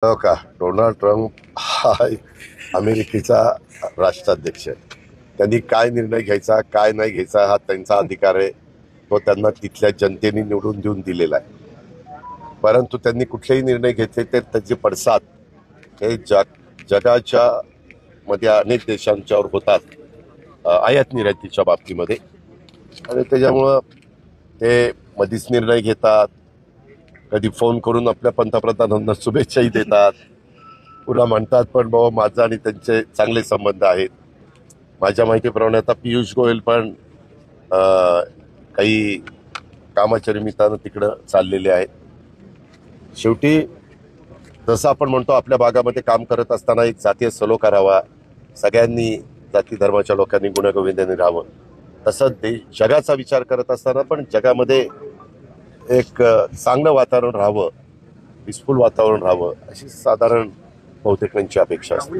हो का? Donald Trump हा अमेरिकेचा राष्ट्राध्यक्ष आहे. त्यांनी काय निर्णय घ्यायचा काय नाही घ्यायचा हा त्यांचा अधिकार आहे. तो त्यांना तिथल्या जनतेने निवडून देऊन दिलेला आहे. परंतु त्यांनी कुठलेही निर्णय घेतले तर त्याचे पडसाद हे जगाच्या मध्ये अनेक देशांच्यावर होतात, आयात निर्यातीच्या बाबतीमध्ये. आणि त्याच्यामुळं ते मधीच निर्णय घेतात, कधी फोन करून आपल्या पंतप्रधानांना शुभेच्छाही देतात, पुन्हा म्हणतात पण बाबा माझा आणि त्यांचे चांगले संबंध आहेत. माझ्या माहितीप्रमाणे आता पियुष गोयल पण काही कामाच्या निमित्तानं तिकडं चाललेले आहेत. शेवटी जसं आपण म्हणतो आपल्या भागामध्ये काम करत असताना एक जातीय सलोखा राहावा, सगळ्यांनी जाती धर्माच्या लोकांनी गुण्यागोविंदाने राहावं, तसं जगाचा विचार करत असताना पण जगामध्ये एक चांगलं वातावरण राहावं, पीसफुल वातावरण राहावं, अशी साधारण बहुतेकांची अपेक्षा असते.